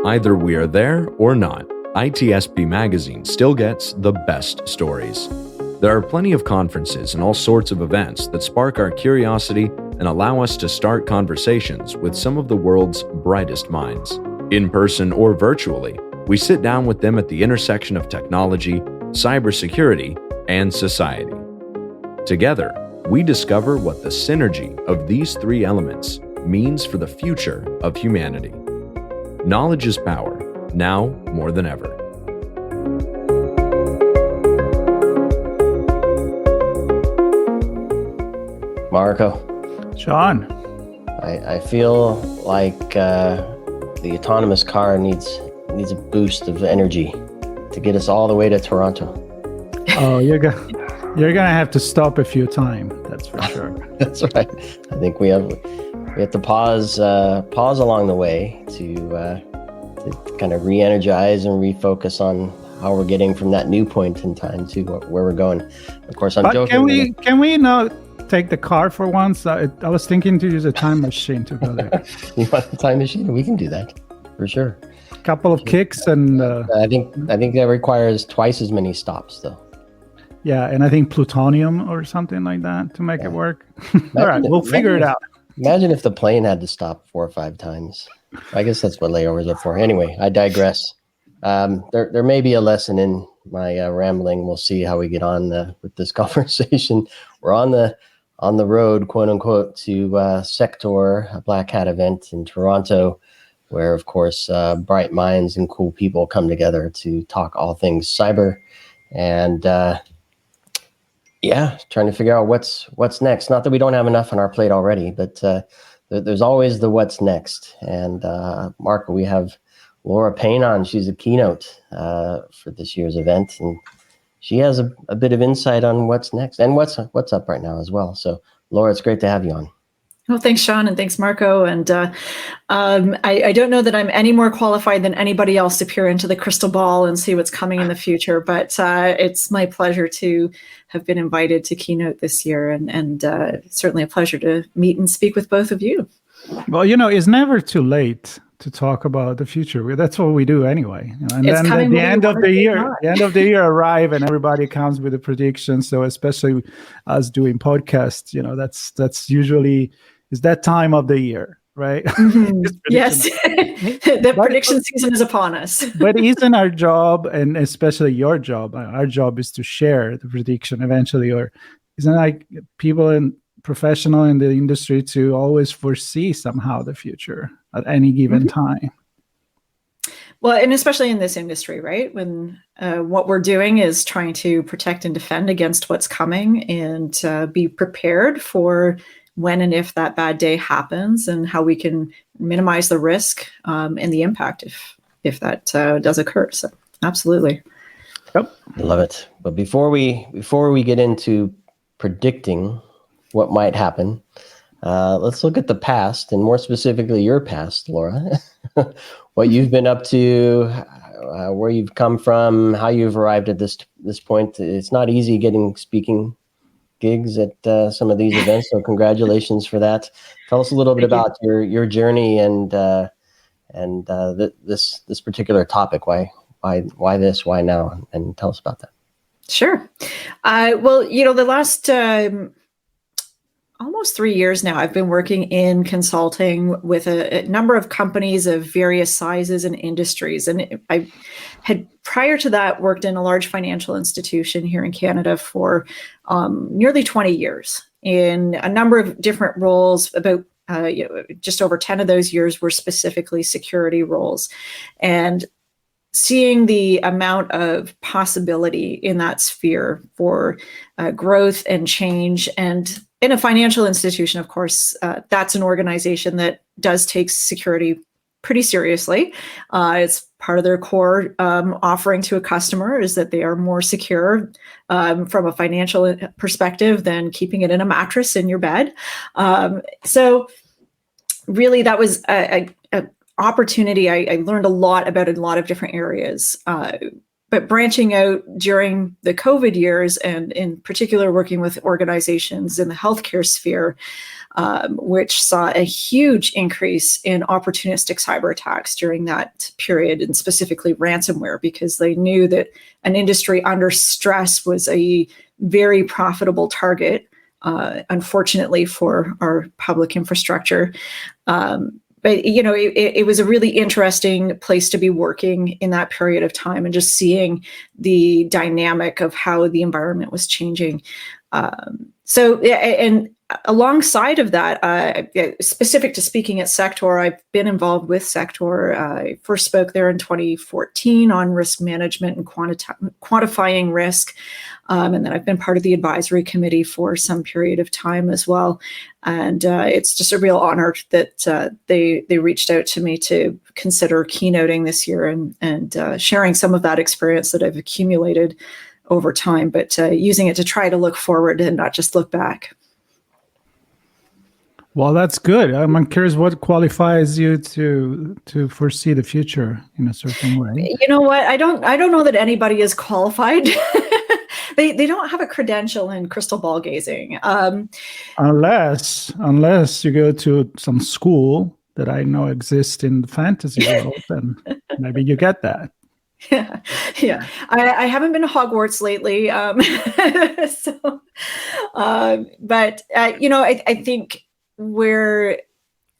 Either we are there or not, ITSPmagazine still gets the best stories. There are plenty of conferences and all sorts of events that spark our curiosity and allow us to start conversations with some of the world's brightest minds. In person or virtually, we sit down with them at the intersection of technology, cybersecurity, and society. Together, we discover what the synergy of these three elements means for the future of humanity. Knowledge is power, now more than ever. Marco. Sean. I feel like the autonomous car needs a boost of energy to get us all the way to Toronto. Oh, you're gonna have to stop a few times. That's for sure. That's right. I think we have to pause along the way to kind of re-energize and refocus on how we're getting from that new point in time to where we're going. Of course, I'm joking. Can we not take the car for once? I was thinking to use a time machine to go there. You want the time machine? We can do that for sure. Couple of kicks and I think that requires twice as many stops though. Yeah, and I think plutonium or something like that to make it work. All right, we'll figure it out. Imagine if the plane had to stop 4 or 5 times. I guess that's what layovers are for. Anyway, I digress. There may be a lesson in my rambling. We'll see how we get on with this conversation. We're on the road, quote unquote, to SecTor, a Black Hat event in Toronto, where, of course, bright minds and cool people come together to talk all things cyber. And trying to figure out what's next. Not that we don't have enough on our plate already, but there's always the what's next. And Marco, we have Laura Payne on. She's a keynote for this year's event, and she has a bit of insight on what's next and what's up right now as well. So, Laura, it's great to have you on. Well, thanks, Sean, and thanks, Marco. And I don't know that I'm any more qualified than anybody else to peer into the crystal ball and see what's coming in the future. But it's my pleasure to have been invited to Keynote this year, and certainly a pleasure to meet and speak with both of you. Well, it's never too late to talk about the future. That's what we do anyway. And it's then the end of the year arrive and everybody comes with a prediction. So especially us doing podcasts, that's usually is that time of the year, right? Mm-hmm. Yes, the prediction season is upon us. But isn't our job, and especially your job, our job is to share the prediction eventually, or isn't like people and professional in the industry to always foresee somehow the future at any given time? Well, and especially in this industry, right? When what we're doing is trying to protect and defend against what's coming and be prepared for when and if that bad day happens, and how we can minimize the risk and the impact if that does occur. So absolutely. Yep. I love it. But before we get into predicting what might happen, let's look at the past, and more specifically your past, Laura. What you've been up to, where you've come from, how you've arrived at this point. It's not easy getting speaking gigs at some of these events, so congratulations for that. Tell us a little bit about your journey and this particular topic. Why this? Why now? And tell us about that. Sure. Well, the last almost 3 years now, I've been working in consulting with a number of companies of various sizes and industries. And I had, prior to that, worked in a large financial institution here in Canada for nearly 20 years in a number of different roles. About just over 10 of those years were specifically security roles. And seeing the amount of possibility in that sphere for growth and change. And in a financial institution, of course, that's an organization that does take security pretty seriously. It's part of their core offering to a customer is that they are more secure from a financial perspective than keeping it in a mattress in your bed. So really, that was a opportunity. I learned a lot about a lot of different areas. but branching out during the COVID years, and in particular working with organizations in the healthcare sphere, which saw a huge increase in opportunistic cyber attacks during that period, and specifically ransomware, because they knew that an industry under stress was a very profitable target, unfortunately for our public infrastructure. But, it was a really interesting place to be working in that period of time, and just seeing the dynamic of how the environment was changing. And alongside of that, specific to speaking at SecTor, I've been involved with SecTor. I first spoke there in 2014 on risk management and quantifying risk. And then I've been part of the advisory committee for some period of time as well. And it's just a real honor that they reached out to me to consider keynoting this year, and sharing some of that experience that I've accumulated over time, but using it to try to look forward and not just look back. Well, that's good. I'm curious what qualifies you to foresee the future in a certain way. You know what? I don't know that anybody is qualified. They don't have a credential in crystal ball gazing. Unless you go to some school that I know exists in the fantasy world, then maybe you get that. Yeah. I haven't been to Hogwarts lately. But I think where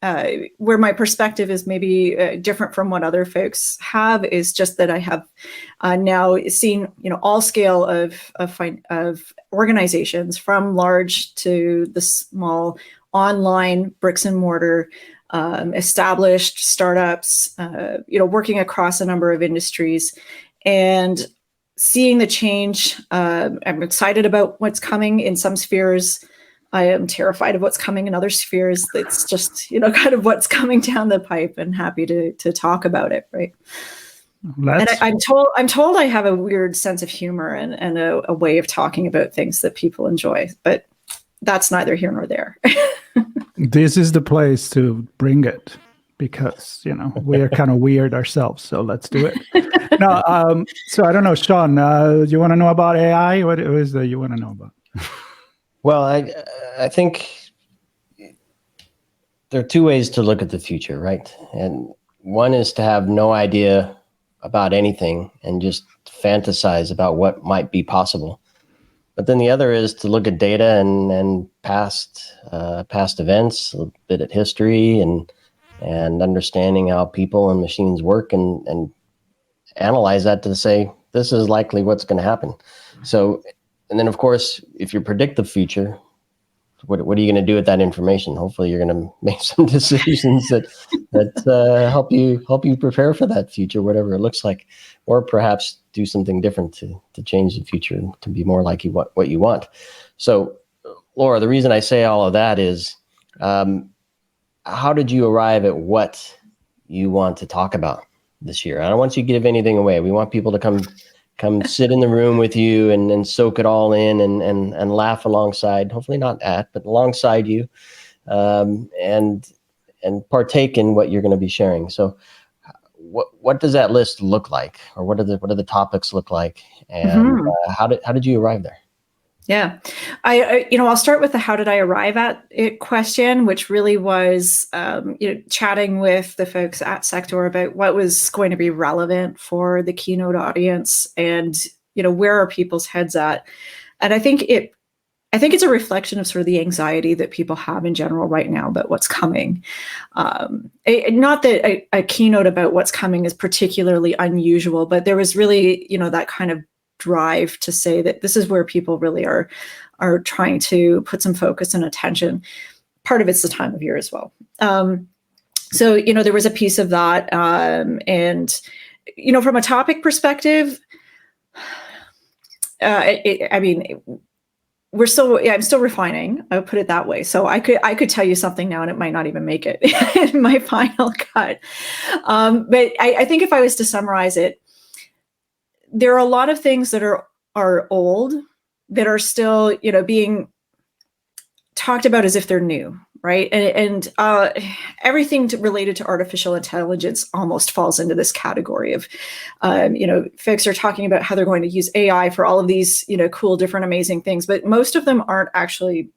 my perspective is maybe different from what other folks have is just that I have now seen all scale of organizations, from large to the small, online, bricks and mortar, established startups, working across a number of industries, and seeing the change. I'm excited about what's coming in some spheres. I am terrified of what's coming in other spheres. It's just, kind of what's coming down the pipe, and happy to talk about it. Right. And I'm told I have a weird sense of humor and a way of talking about things that people enjoy, but that's neither here nor there. This is the place to bring it, because, we are kind of weird ourselves. So let's do it. No, so I don't know, Sean, you want to know about AI? What is that you want to know about? Well, I think there are two ways to look at the future, right? And one is to have no idea about anything and just fantasize about what might be possible. But then the other is to look at data and past events, a bit at history, and understanding how people and machines work, and analyze that to say, this is likely what's going to happen. So, and then of course, if you predict the future, what are you going to do with that information? Hopefully you're going to make some decisions that help you prepare for that future, whatever it looks like, or perhaps do something different to change the future to be more like what you want. So, Laura, the reason I say all of that is, how did you arrive at what you want to talk about this year? I don't want you to give anything away. We want people to come sit in the room with you and soak it all in and laugh alongside, hopefully not at, but alongside you, and partake in what you're going to be sharing. So what does that list look like, or what are the topics look like, and how did you arrive there? Yeah, I'll start with the how did I arrive at it question, which really was, chatting with the folks at SecTor about what was going to be relevant for the keynote audience, and where are people's heads at. And I think it's a reflection of sort of the anxiety that people have in general right now about what's coming. Not that a keynote about what's coming is particularly unusual, but there was really that kind of drive to say that this is where people really are trying to put some focus and attention. Part of it's the time of year as well. So there was a piece of that, and from a topic perspective, I'm still refining. I would put it that way. So I could tell you something now, and it might not even make it in my final cut. But I think if I was to summarize it, there are a lot of things that are old that are still, being talked about as if they're new. right? And everything related to artificial intelligence almost falls into this category of, folks are talking about how they're going to use AI for all of these, cool, different, amazing things, but most of them aren't actually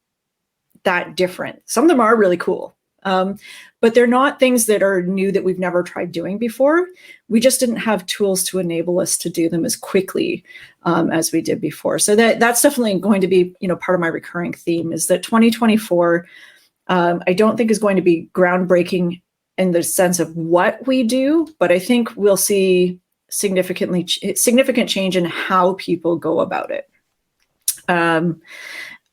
that different. Some of them are really cool, but they're not things that are new that we've never tried doing before. We just didn't have tools to enable us to do them as quickly as we did before. So that's definitely going to be, part of my recurring theme is that 2024, I don't think is going to be groundbreaking in the sense of what we do, but I think we'll see significant change in how people go about it. And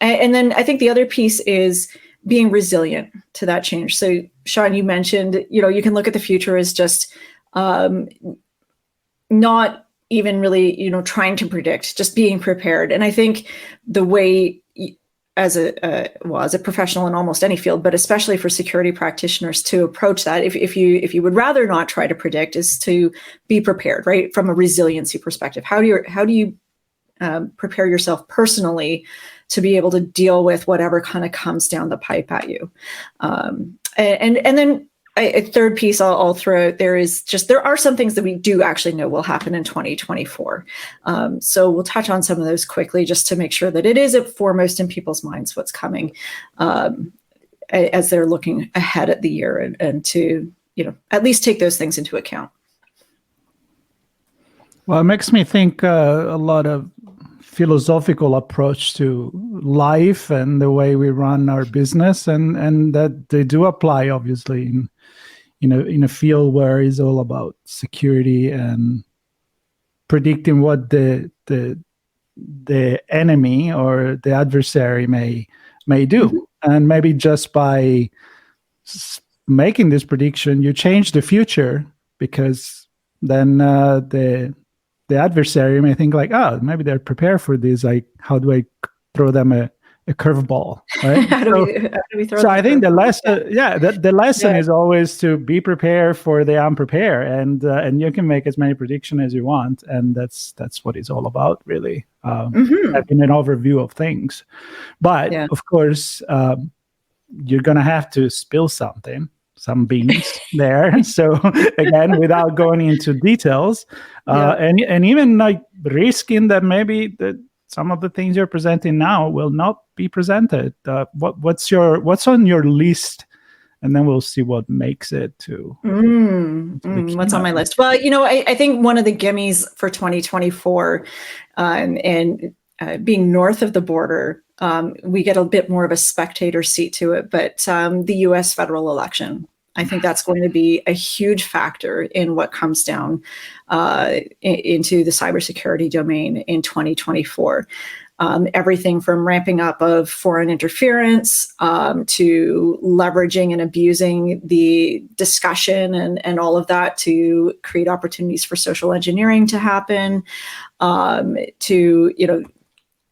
then I think the other piece is being resilient to that change. So Sean, you mentioned, you can look at the future as just not even really, trying to predict, just being prepared. And I think the way as a professional in almost any field, but especially for security practitioners to approach that, if you would rather not try to predict, is to be prepared, right? From a resiliency perspective, how do you prepare yourself personally to be able to deal with whatever kind of comes down the pipe at you? And then a third piece I'll throw out there is just, there are some things that we do actually know will happen in 2024. So we'll touch on some of those quickly just to make sure that it is foremost in people's minds what's coming as they're looking ahead at the year and to, at least take those things into account. Well, it makes me think a lot of philosophical approach to life and the way we run our business, and that they do apply obviously in a field where it's all about security and predicting what the enemy or the adversary may do. Mm-hmm. And maybe just by making this prediction, you change the future, because then the adversary may think like, oh, maybe they're prepared for this. Like, how do I throw them a curveball? Right? how do we throw so I think the lesson, the lesson is always to be prepared for the unprepared, and you can make as many predictions as you want, and that's what it's all about, really. Having an overview of things, but of course, you're gonna have to spill some beans there. So again, without going into details, and even like risking that maybe some of the things you're presenting now will not be presented. What's on your list? And then we'll see what makes it to what's on my list. Well, I think one of the gimmies for 2024 and being north of the border, we get a bit more of a spectator seat to it, but the US federal election, I think that's going to be a huge factor in what comes down into the cybersecurity domain in 2024. Everything from ramping up of foreign interference to leveraging and abusing the discussion and all of that to create opportunities for social engineering to happen, to,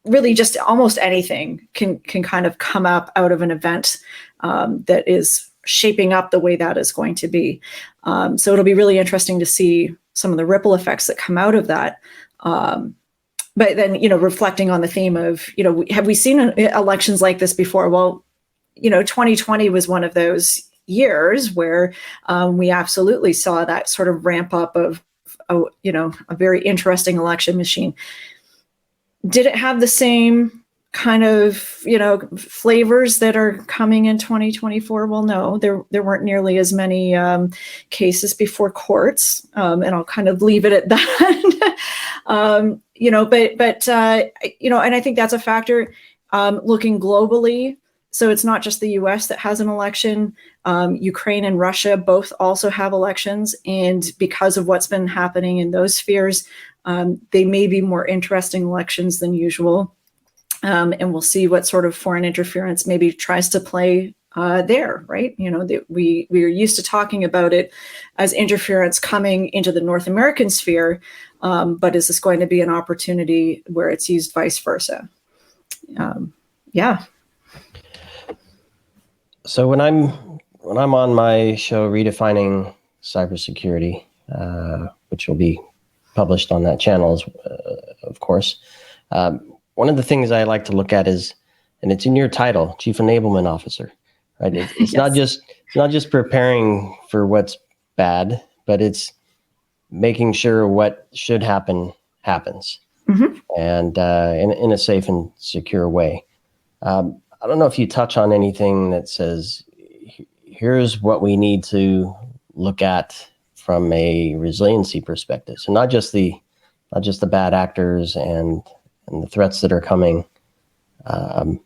really just almost anything can kind of come up out of an event that is shaping up the way that is going to be. So it'll be really interesting to see some of the ripple effects that come out of that. But then, reflecting on the theme of, have we seen elections like this before? Well, 2020 was one of those years where we absolutely saw that sort of ramp up of, a very interesting election machine. Did it have the same kind of, flavors that are coming in 2024? Well, no, there weren't nearly as many cases before courts, and I'll kind of leave it at that. And I think that's a factor looking globally. So it's not just the US that has an election. Ukraine and Russia both also have elections, and because of what's been happening in those spheres, they may be more interesting elections than usual. And we'll see what sort of foreign interference maybe tries to play there, right? We are used to talking about it as interference coming into the North American sphere, but is this going to be an opportunity where it's used vice versa? So when I'm on my show Redefining Cybersecurity, which will be published on that channel, of course, one of the things I like to look at is, and it's in your title, Chief Enablement Officer, right? It's Yes. not just preparing for what's bad, but it's making sure what should happen happens, and in a safe and secure way. I don't know if you touch on anything that says, here's what we need to look at from a resiliency perspective. So not just the bad actors and the threats that are coming, and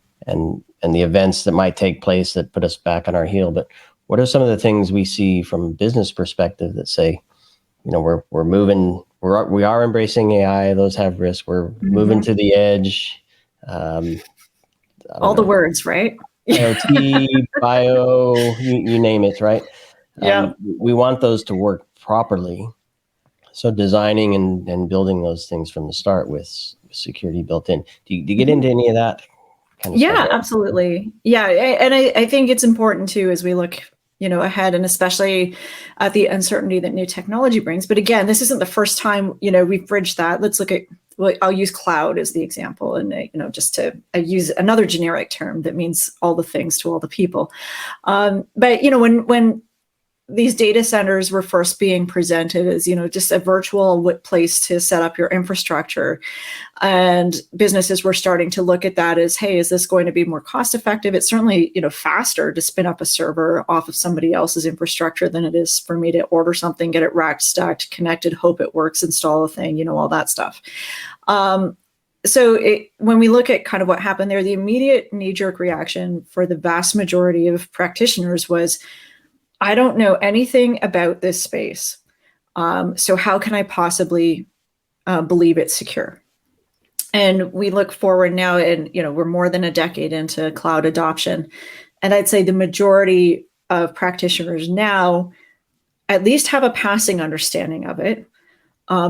the events that might take place that put us back on our heel, but what are some of the things we see from a business perspective that say, we're moving, we are embracing AI, those have risk, we're moving to the edge. All the words, right? IoT, bio, you name it, right? Yeah. We want those to work properly. So designing and building those things from the start with security built in. Do you get into any of that kind of stuff? Yeah, absolutely. Yeah. And I think it's important too, as we look, ahead, and especially at the uncertainty that new technology brings. But again, this isn't the first time, we've bridged that. Let's look at, I'll use cloud as the example, and just to use another generic term that means all the things to all the people. But when these data centers were first being presented as, just a virtual place to set up your infrastructure, and businesses were starting to look at that as, hey, is this going to be more cost effective? It's certainly, faster to spin up a server off of somebody else's infrastructure than it is for me to order something, get it racked, stacked, connected, hope it works, install a thing, all that stuff. So when we look at kind of what happened there, the immediate knee-jerk reaction for the vast majority of practitioners was, I don't know anything about this space. So how can I possibly believe it's secure? And we look forward now, and we're more than a decade into cloud adoption. And I'd say the majority of practitioners now at least have a passing understanding of it.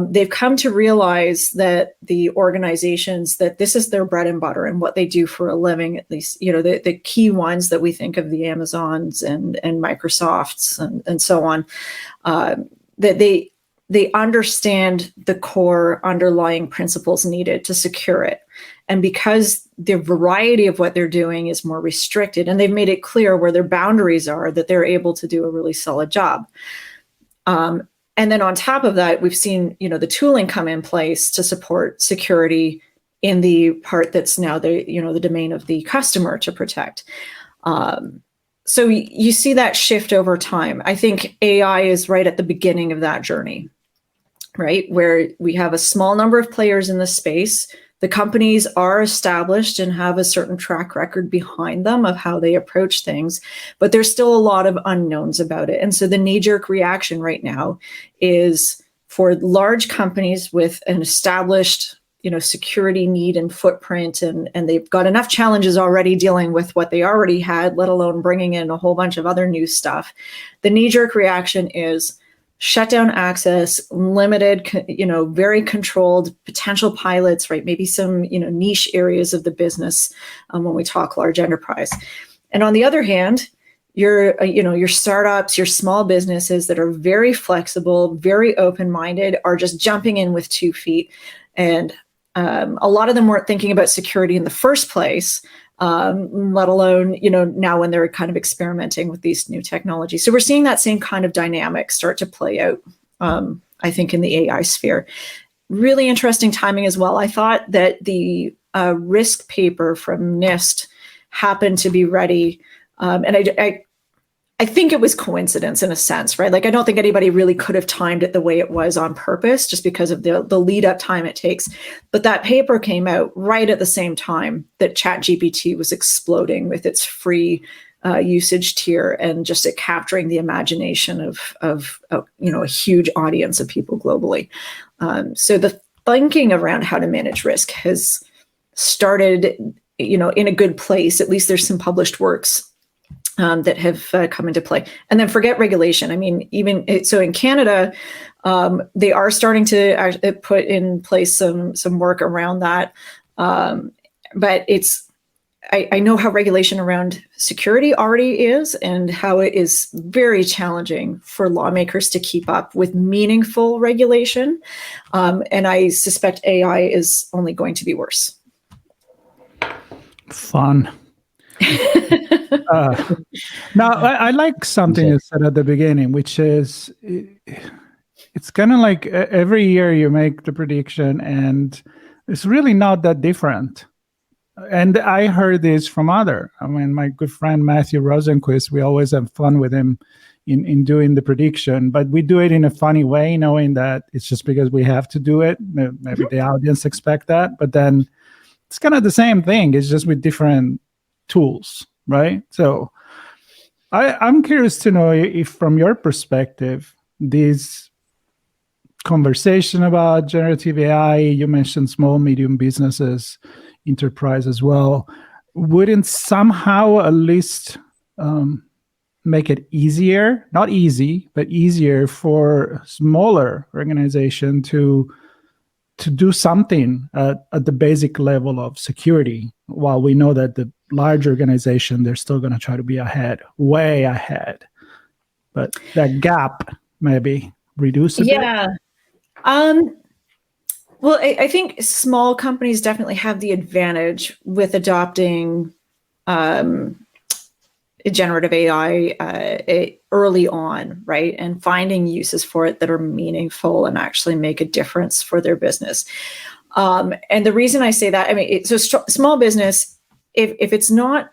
They've come to realize that the organizations, that this is their bread and butter and what they do for a living, at least, the key ones that we think of, the Amazons and Microsofts and so on, that they understand the core underlying principles needed to secure it. And because the variety of what they're doing is more restricted, and they've made it clear where their boundaries are, that they're able to do a really solid job. And then on top of that, we've seen, the tooling come in place to support security in the part that's now the domain of the customer to protect. So you see that shift over time. I think AI is right at the beginning of that journey, right? Where we have a small number of players in the space. The companies are established and have a certain track record behind them of how they approach things, but there's still a lot of unknowns about it. And so the knee-jerk reaction right now is for large companies with an established, security need and footprint, and they've got enough challenges already dealing with what they already had, let alone bringing in a whole bunch of other new stuff. The knee-jerk reaction is shut down access, limited, very controlled potential pilots, right? Maybe some, niche areas of the business when we talk large enterprise. And on the other hand, your startups, your small businesses that are very flexible, very open-minded, are just jumping in with 2 feet. And a lot of them weren't thinking about security in the first place, let alone, now when they're kind of experimenting with these new technologies. So we're seeing that same kind of dynamic start to play out, I think, in the AI sphere. Really interesting timing as well. I thought that the risk paper from NIST happened to be ready. And I think it was coincidence in a sense, right? Like, I don't think anybody really could have timed it the way it was on purpose, just because of the lead up time it takes. But that paper came out right at the same time that ChatGPT was exploding with its free usage tier, and just it capturing the imagination of a huge audience of people globally. So the thinking around how to manage risk has started, in a good place. At least there's some published works that have come into play. And then forget regulation. I mean, even so in Canada, they are starting to put in place some work around that. But I know how regulation around security already is, and how it is very challenging for lawmakers to keep up with meaningful regulation. And I suspect AI is only going to be worse. Fun. Now, I like something you said at the beginning, which is it's kind of like every year you make the prediction and it's really not that different. And I heard this from my good friend Matthew Rosenquist, we always have fun with him in doing the prediction, but we do it in a funny way, knowing that it's just because we have to do it. Maybe the audience expect that, but then it's kind of the same thing. It's just with different tools, right? So I'm curious to know if from your perspective, this conversation about generative AI, you mentioned small, medium businesses, enterprise as well, wouldn't somehow at least make it easier, not easy, but easier for smaller organization to do something at the basic level of security, while we know that the large organization, they're still going to try to be ahead, way ahead. But that gap maybe reduce a bit. Yeah. Well, I think small companies definitely have the advantage with adopting generative AI early on, right? And finding uses for it that are meaningful and actually make a difference for their business. And the reason I say that, small business, if it's not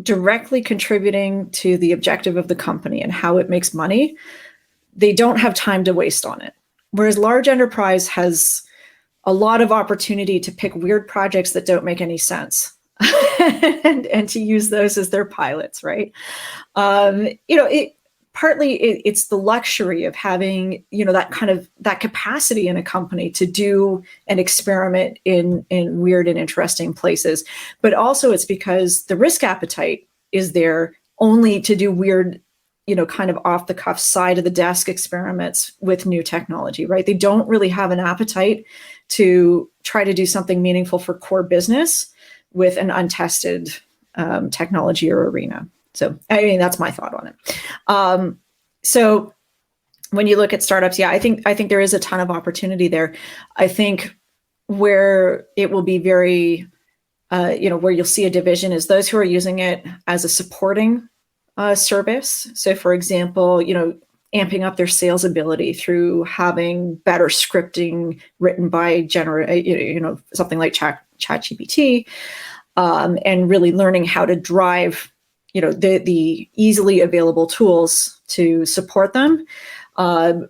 directly contributing to the objective of the company and how it makes money, they don't have time to waste on it. Whereas large enterprise has a lot of opportunity to pick weird projects that don't make any sense and to use those as their pilots, right? It's the luxury of having, that capacity in a company to do an experiment in weird and interesting places. But also it's because the risk appetite is there only to do weird, kind of off the cuff side of the desk experiments with new technology, right? They don't really have an appetite to try to do something meaningful for core business with an untested technology or arena. So, that's my thought on it. So when you look at startups, I think there is a ton of opportunity there. I think where it will be very, where you'll see a division is those who are using it as a supporting service. So for example, amping up their sales ability through having better scripting written by something like ChatGPT, and really learning how to drive, the easily available tools to support them,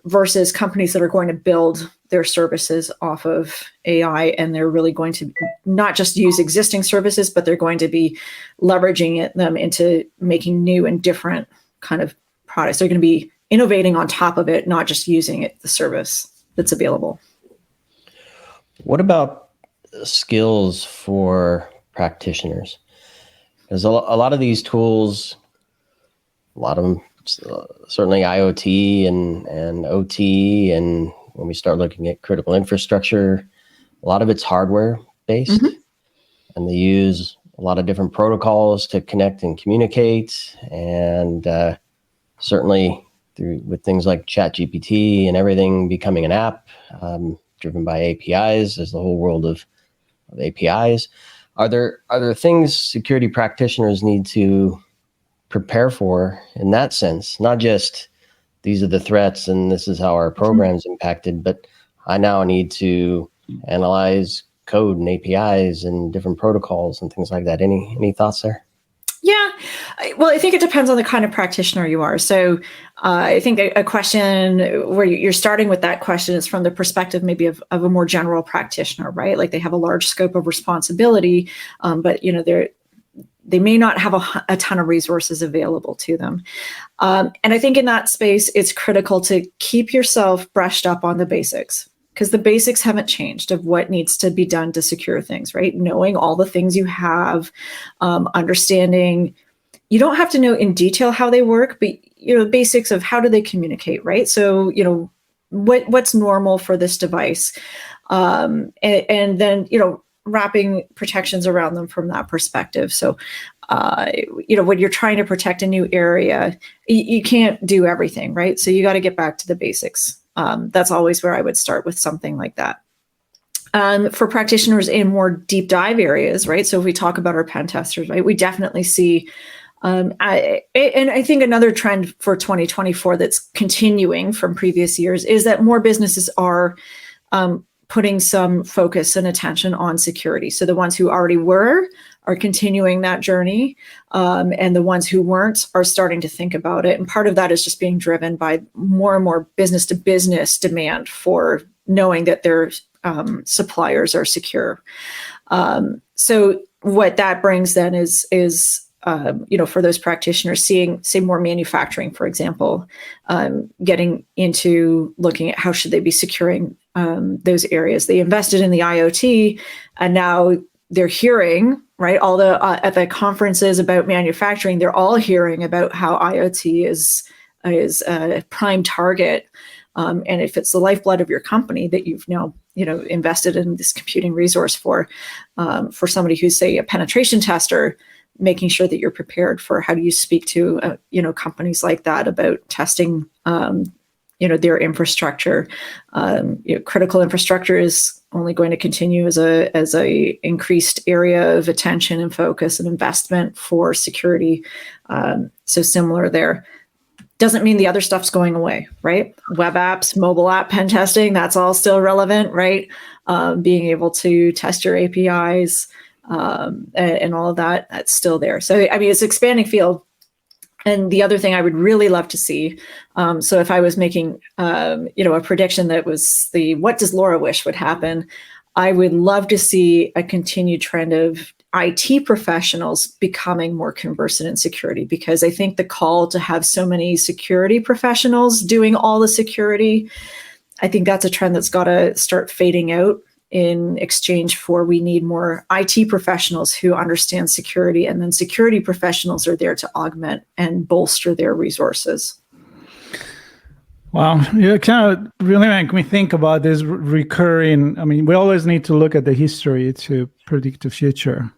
versus companies that are going to build their services off of AI, and they're really going to not just use existing services, but they're going to be leveraging them into making new and different kind of products. They're going to be innovating on top of it, not just using it, the service that's available. What about skills for practitioners? There's a lot of these tools, a lot of them, certainly IoT and OT, and when we start looking at critical infrastructure, a lot of it's hardware based, and they use a lot of different protocols to connect and communicate, and certainly with things like ChatGPT and everything becoming an app driven by APIs. There's the whole world of APIs. Are there things security practitioners need to prepare for in that sense? Not just these are the threats and this is how our program's impacted, but I now need to analyze code and APIs and different protocols and things like that. Any thoughts there? Yeah, well, I think it depends on the kind of practitioner you are. So I think a question where you're starting with that question is from the perspective maybe of a more general practitioner, right? Like they have a large scope of responsibility, but they may not have a ton of resources available to them. And I think in that space, it's critical to keep yourself brushed up on the basics, because the basics haven't changed of what needs to be done to secure things, right? Knowing all the things you have, understanding, you don't have to know in detail how they work, but the basics of how do they communicate, right? So, what's normal for this device, and then, wrapping protections around them from that perspective. So, when you're trying to protect a new area, you can't do everything, right? So you got to get back to the basics. That's always where I would start with something like that. For practitioners in more deep dive areas, right? So if we talk about our pen testers, right, we definitely see, I think another trend for 2024 that's continuing from previous years is that more businesses are putting some focus and attention on security. So the ones who already were are continuing that journey, and the ones who weren't are starting to think about it. And part of that is just being driven by more and more business to business demand for knowing that their suppliers are secure. So what that brings then is for those practitioners, seeing, say, more manufacturing, for example, getting into looking at how should they be securing those areas. They invested in the IoT, and now they're hearing, right, all the at the conferences about manufacturing, they're all hearing about how IoT is a prime target. And if it's the lifeblood of your company that you've now, invested in this computing resource for somebody who's, say, a penetration tester, making sure that you're prepared for how do you speak to, companies like that about testing, their infrastructure. Critical infrastructure is only going to continue as a increased area of attention and focus and investment for security. So similar there. Doesn't mean the other stuff's going away, right? Web apps, mobile app pen testing, that's all still relevant, right? Being able to test your APIs and all of that, that's still there. So, I mean, it's an expanding field. And the other thing I would really love to see, so if I was making, a prediction that was what does Laura wish would happen, I would love to see a continued trend of IT professionals becoming more conversant in security, because I think the call to have so many security professionals doing all the security, I think that's a trend that's got to start fading out in exchange for we need more IT professionals who understand security, and then security professionals are there to augment and bolster their resources. Wow, you kind of really make me think about this recurring. I mean, we always need to look at the history to predict the future.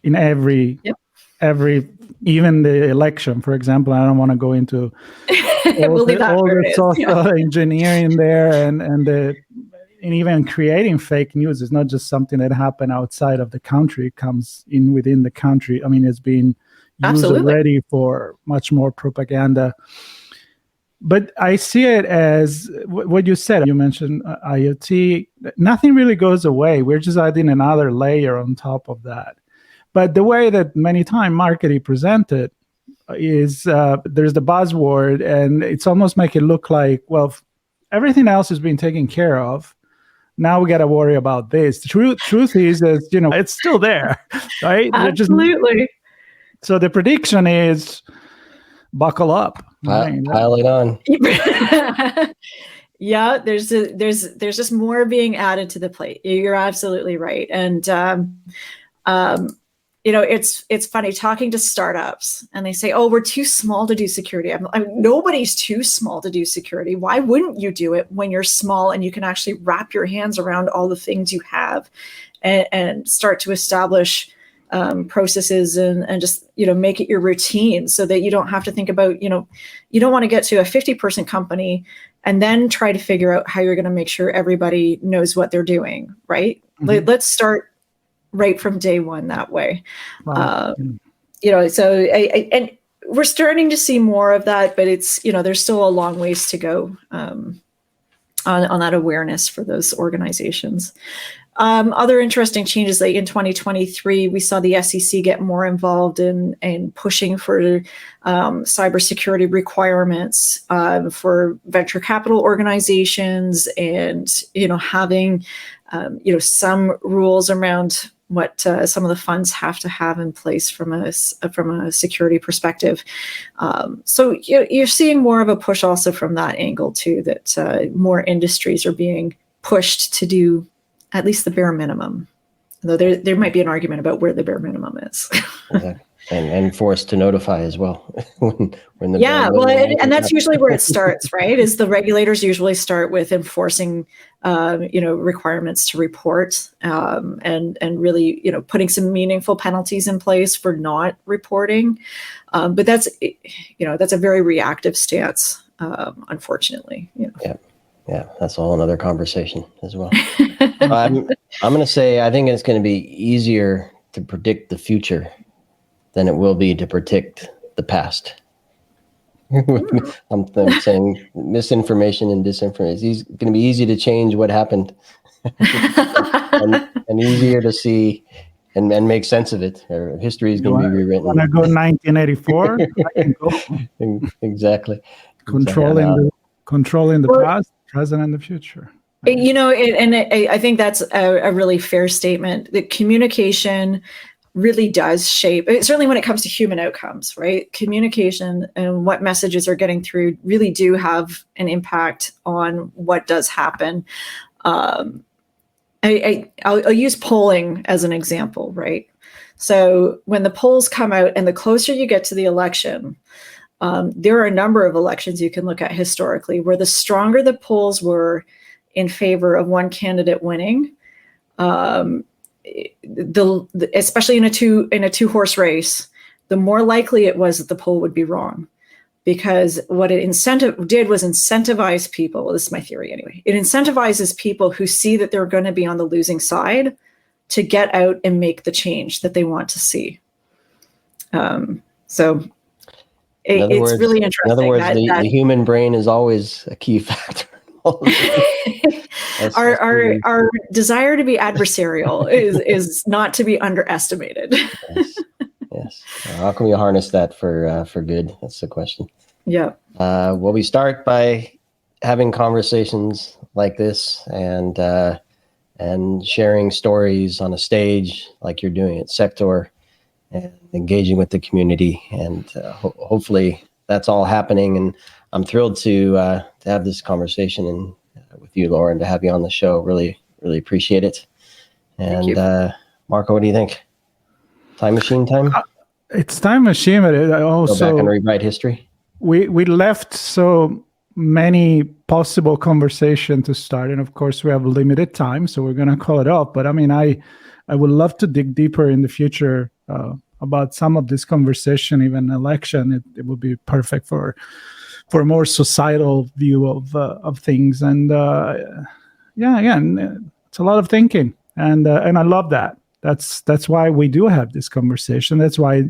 In every, even the election, for example, I don't want to go into all the social engineering there, and even creating fake news is not just something that happened outside of the country; it comes in within the country. I mean, it's been used already for much more propaganda. But I see it as what you said. You mentioned IoT. Nothing really goes away. We're just adding another layer on top of that. But the way that many times marketing presented is there's the buzzword, and it's almost make it look like, well, everything else is being taken care of. Now we got to worry about this. The truth is that, it's still there, right? Absolutely. So the prediction is buckle up. Pile it on. Yeah, there's just more being added to the plate. You're absolutely right. And, it's funny talking to startups, and they say, "Oh, we're too small to do security." Nobody's too small to do security. Why wouldn't you do it when you're small and you can actually wrap your hands around all the things you have and start to establish processes and just, make it your routine, so that you don't have to think about, you don't want to get to a 50-person company and then try to figure out how you're going to make sure everybody knows what they're doing, right? Mm-hmm. Let's start right from day one that way. Wow. So and we're starting to see more of that, but it's, there's still a long ways to go on that awareness for those organizations. Other interesting changes, like in 2023, we saw the SEC get more involved in pushing for cybersecurity requirements for venture capital organizations, and having some rules around what some of the funds have to have in place from a security perspective. So you're seeing more of a push also from that angle too, that more industries are being pushed to do at least the bare minimum, though there might be an argument about where the bare minimum is. Exactly. And forced to notify as well. when the and that's usually where it starts, right? Is the regulators usually start with enforcing, requirements to report, and really, putting some meaningful penalties in place for not reporting. But that's a very reactive stance, unfortunately. Yeah. Yeah, that's a whole other conversation as well. I'm going to say I think it's going to be easier to predict the future than it will be to predict the past. I'm saying misinformation and disinformation. It's going to be easy to change what happened and easier to see and make sense of it. Or history is going to be rewritten. Want to go 1984? I can go. Exactly. Controlling the past, present, and the future. I think that's a really fair statement. That communication really does shape, certainly when it comes to human outcomes, right? Communication and what messages are getting through really do have an impact on what does happen. I'll use polling as an example, right? So when the polls come out and the closer you get to the election, there are a number of elections you can look at historically where the stronger the polls were in favor of one candidate winning, especially in a two horse race, the more likely it was that the poll would be wrong, because what it did was incentivize people. Well, this is my theory anyway. It incentivizes people who see that they're going to be on the losing side to get out and make the change that they want to see. It's really interesting. In other words, the human brain is always a key factor. Our desire to be adversarial is not to be underestimated. Yes. How can we harness that for good? That's the question. Yeah. Well, we start by having conversations like this and sharing stories on a stage like you're doing at SecTor, and engaging with the community, and hopefully that's all happening. And I'm thrilled to have this conversation and with you, Laura, and to have you on the show. Really, really appreciate it. And Marco, what do you think? Time machine time? It's time machine, but I also go back and rewrite history. We left so many possible conversation to start, and of course we have limited time, so we're going to call it off. But I mean, I would love to dig deeper in the future about some of this conversation, even election. It would be perfect for a more societal view of things. And again, it's a lot of thinking, and I love that. That's why we do have this conversation. That's why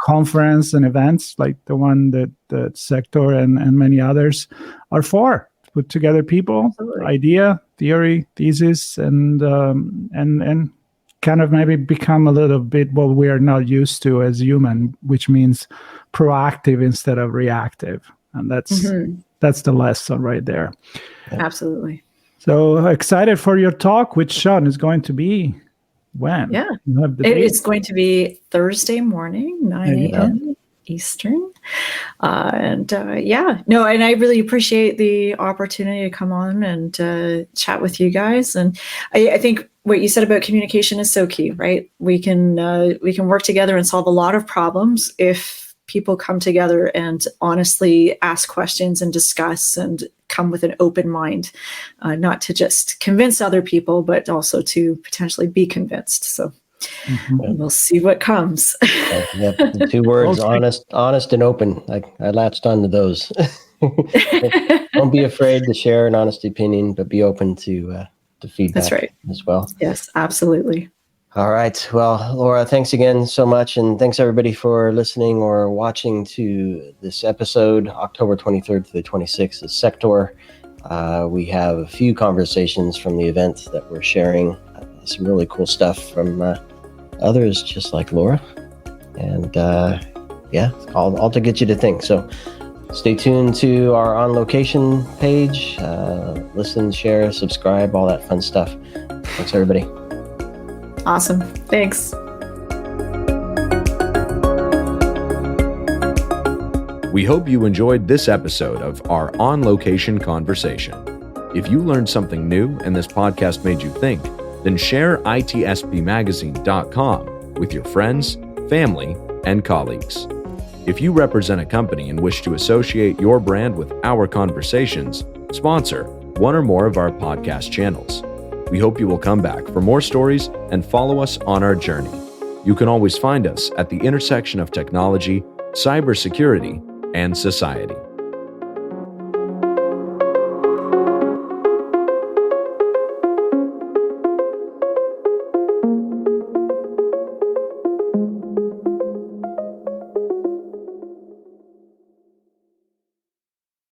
conference and events like the one that SecTor and many others are for. Put together people, absolutely. Idea, theory, thesis, and kind of maybe become a little bit what we are not used to as human, which means proactive instead of reactive. And that's the lesson right there. Absolutely. So excited for your talk, which Sean is going to be when? Yeah, it's going to be Thursday morning, 9 a.m. Eastern. And I really appreciate the opportunity to come on and chat with you guys. And I think what you said about communication is so key, right? We can work together and solve a lot of problems if people come together and honestly ask questions and discuss and come with an open mind, not to just convince other people, but also to potentially be convinced. So we'll see what comes. The two words, honest and open. I latched onto those. Don't be afraid to share an honest opinion, but be open to feedback. That's right. As well. Yes, absolutely. All right. Well, Laura, thanks again so much. And thanks everybody for listening or watching to this episode, October 23rd to the 26th at SecTor. We have a few conversations from the event that we're sharing, some really cool stuff from others just like Laura. And all to get you to think. So stay tuned to our On Location page. Listen, share, subscribe, all that fun stuff. Thanks, everybody. Awesome. Thanks. We hope you enjoyed this episode of our On Location conversation. If you learned something new and this podcast made you think, then share ITSPmagazine.com with your friends, family, and colleagues. If you represent a company and wish to associate your brand with our conversations, sponsor one or more of our podcast channels. We hope you will come back for more stories and follow us on our journey. You can always find us at the intersection of technology, cybersecurity, and society.